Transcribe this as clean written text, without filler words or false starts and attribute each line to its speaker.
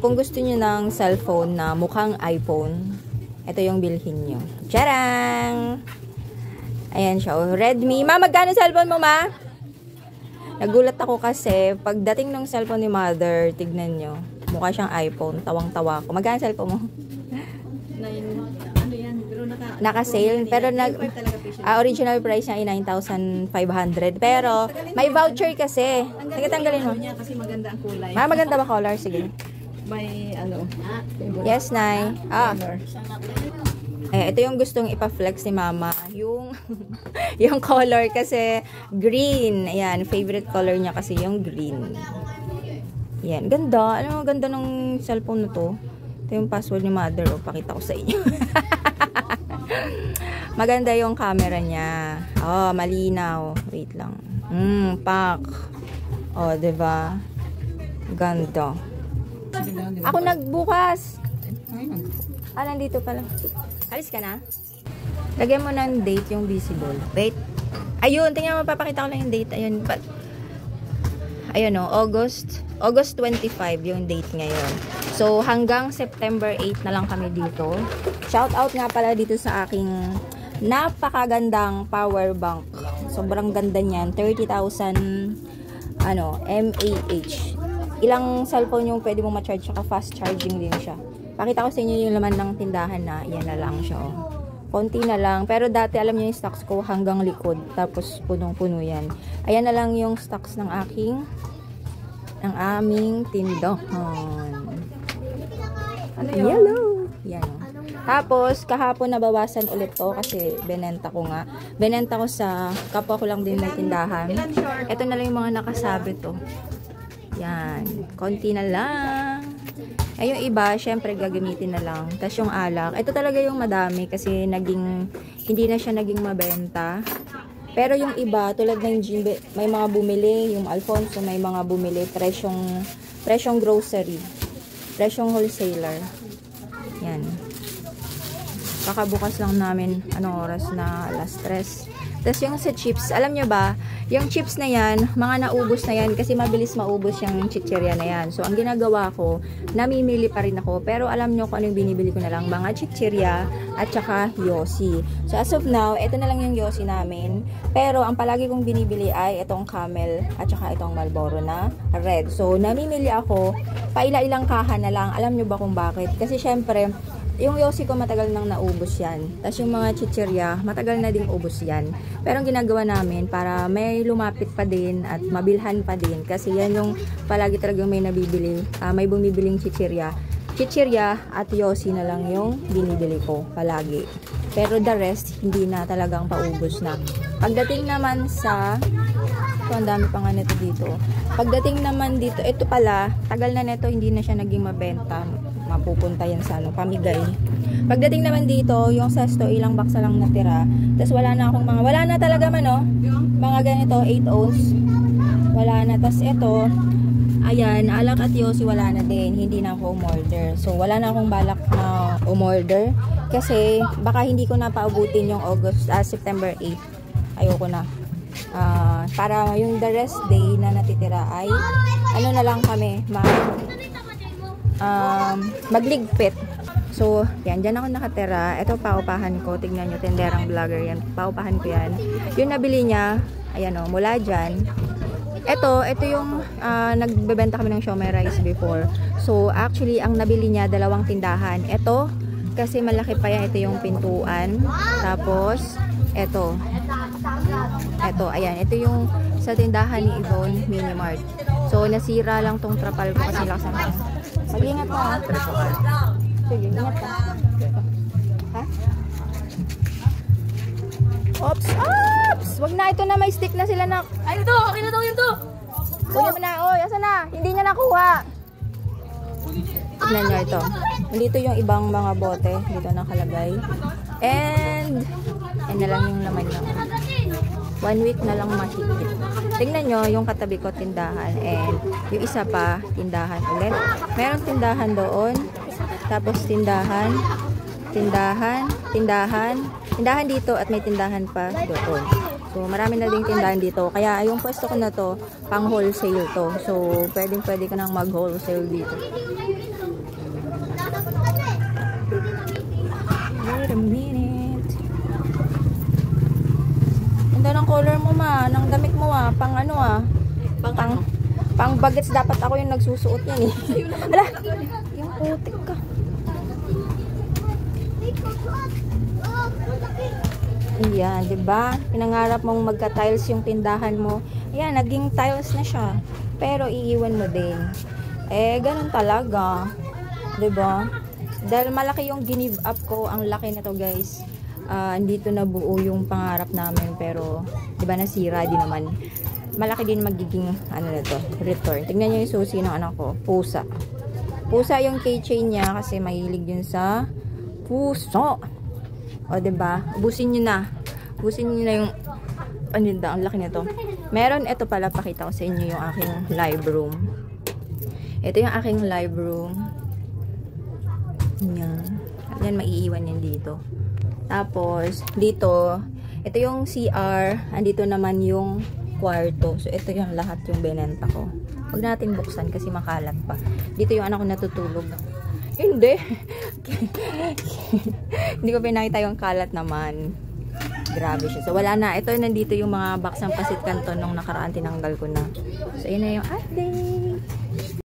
Speaker 1: kung gusto nyo ng cellphone na mukhang iPhone, ito yung bilhin nyo. Tjarang! Ayan siya. Oh, Redmi. Ma, magkano cellphone mo, ma? Nagulat ako kasi, pagdating ng cellphone ni mother, tignan nyo. Mukha siyang iPhone. Tawang-tawa ako. Magkano cellphone mo?
Speaker 2: Ano yan? Pero
Speaker 1: naka-sale. Pero original price niya ay 9,500. Pero, may voucher kasi. Sige, tanggalin mo.
Speaker 2: Kasi maganda ang kulay.
Speaker 1: Ma, maganda ba color? Sige.
Speaker 2: May ano.
Speaker 1: Yes, Nay. Ah. Ito yung gustong ipa-flex ni Mama. Yung yung color kasi green. Ayan, favorite color niya kasi yung green. Ayan, ganda. Ano, ganda ng cellphone na to. Ito yung password ni Mother. O, pakita ko sa inyo. Maganda yung camera niya. Oh, malinaw. Wait lang. Pak. Oh, diba? Ganda. Ako nagbukas. Ah, nandito pala. Alis ka na? Lagyan mo ng date yung visible. Wait. Ayun, tingnan mo, papakita ko lang yung date. Ayun, ayun o, August 25 yung date ngayon. So, hanggang September 8 na lang kami dito. Shout out nga pala dito sa aking napakagandang power bank. Sobrang ganda niyan. 30,000 mAh. Ilang cellphone yung pwede mong ma-charge, saka fast charging din siya. Pakita ko sa inyo yung laman ng tindahan na yan na lang siya. Oh. Konti na lang. Pero dati alam niyo yung stocks ko hanggang likod. Tapos punong-puno yan. Ayan na lang yung stocks ng aming tindahan. Yellow. Yan. Tapos kahapon nabawasan ulit to kasi benenta ko nga. Benenta ko sa kapwa ko lang din may tindahan. Ito na lang yung mga nakasabi to. Yan. Konti na lang. Ay, yung iba, syempre, gagamitin na lang. Tapos yung alak, ito talaga yung madami kasi hindi na siya naging mabenta. Pero yung iba, tulad ng Jimbe, may mga bumili, yung Alfonso, may mga bumili, presyong grocery, presyong wholesaler. Yan. Kakabukas lang namin, anong oras na, alas 3. Tapos yung sa chips, alam nyo ba, yung chips na yan, mga naubos na yan kasi mabilis maubos yung chichirya na yan. So, ang ginagawa ko, namimili pa rin ako. Pero alam nyo kung ano yung binibili ko na lang, mga chichirya at saka yosi. So, as of now, ito na lang yung yosi namin. Pero, ang palagi kong binibili ay itong Camel at saka itong Marlboro na red. So, namimili ako, paila-ilang kaha na lang. Alam nyo ba kung bakit? Kasi syempre, yung yosi ko matagal nang naubos yan. Tapos yung mga chichirya, matagal na ding ubos yan. Pero ang ginagawa namin para may lumapit pa din at mabilhan pa din. Kasi yan yung palagi talagang may nabibili. May bumibiling chichirya. Chichirya at yosi na lang yung binibili ko palagi. Pero the rest, hindi na talagang paubos na. Pagdating naman sa... Ito, ang dami pa nga nito dito. Pagdating naman dito, ito pala, tagal na nito, hindi na siya naging mabenta. Mapupunta yan sa pamigay. Pagdating naman dito, yung sesto, ilang baksa lang natira. Tapos wala na akong wala na talaga man, oh. Mga ganito, 8 ounce. Wala na. Tapos ito, ayan, alak at yosi, wala na din. Hindi na ako umorder. So, wala na akong balak na umorder. Kasi, baka hindi ko na paubutin yung September 8. Ayoko na. Para yung the rest day na natitira ay, ano na lang kami, magligpit. So, yan. Dyan ako nakatira. Ito, paupahan ko. Tignan nyo, tenderang vlogger yan. Paupahan ko yan. Yung nabili niya, ayan o, mula dyan. Ito yung nagbebenta kami ng siomai rice before. So, actually, ang nabili niya, 2 tindahan. Ito, kasi malaki pa yan. Ito yung pintuan. Tapos, ito, ayan. Ito yung sa tindahan ni Yvonne Mini Mart. So, nasira lang tong trapal ko kasi lakas na. Mag-ingat ka, ha? Sige, ingat ka. Ha? Oops! Oops! Wag na, ito na, may stick na sila na.
Speaker 2: Ay, ito! Okay na daw yun to!
Speaker 1: Kunin mo na, oh, yasa na. Hindi niya nakuha. Tignan nyo ito. Dito yung ibang mga bote. Dito nakalagay. And na lang yung laman nyo. 1 week na lang mahigit. Tingnan nyo yung katabi ko tindahan. And yung isa pa, tindahan ulit. Meron tindahan doon. Tapos tindahan dito at may tindahan pa doon. So, marami na ding tindahan dito. Kaya, yung pwesto ko na to, pang wholesale to. So, pwede ka nang mag-wholesale dito. pang bagets dapat ako yung nagsusuot yan eh. Ala, yung putik ka. Ayan, diba? Pinangarap mong magka-tiles yung tindahan mo. Ayan, naging tiles na siya. Pero iiwan mo din. Eh, ganun talaga. Diba? Dahil malaki yung give up ko. Ang laki na to, guys. Andito na buo yung pangarap namin. Pero, diba, nasira din naman. Malaki din magiging, ano na to, return. Tignan nyo yung susi ng anak ko. Pusa. Pusa yung keychain niya kasi mahilig yun sa puso. O, diba? Ubusin nyo na. Ubusin nyo na yung paninda. Ang laki nito. Meron, ito pala, pakita ko sa inyo yung aking live room. Ito yung aking live room. Yan. Yan, maiiwan yan dito. Tapos, dito, ito yung CR. Andito naman yung kwarto. So, ito yung lahat yung benenta ko. Huwag natin buksan kasi makalat pa. Dito yung anak ko natutulog. Hindi. Hindi ko pinakita yung kalat naman. Grabe siya. So, wala na. Ito, nandito yung mga box ng pasit kanton nung nakaraan tinanggal ko na. So, yun na yung update.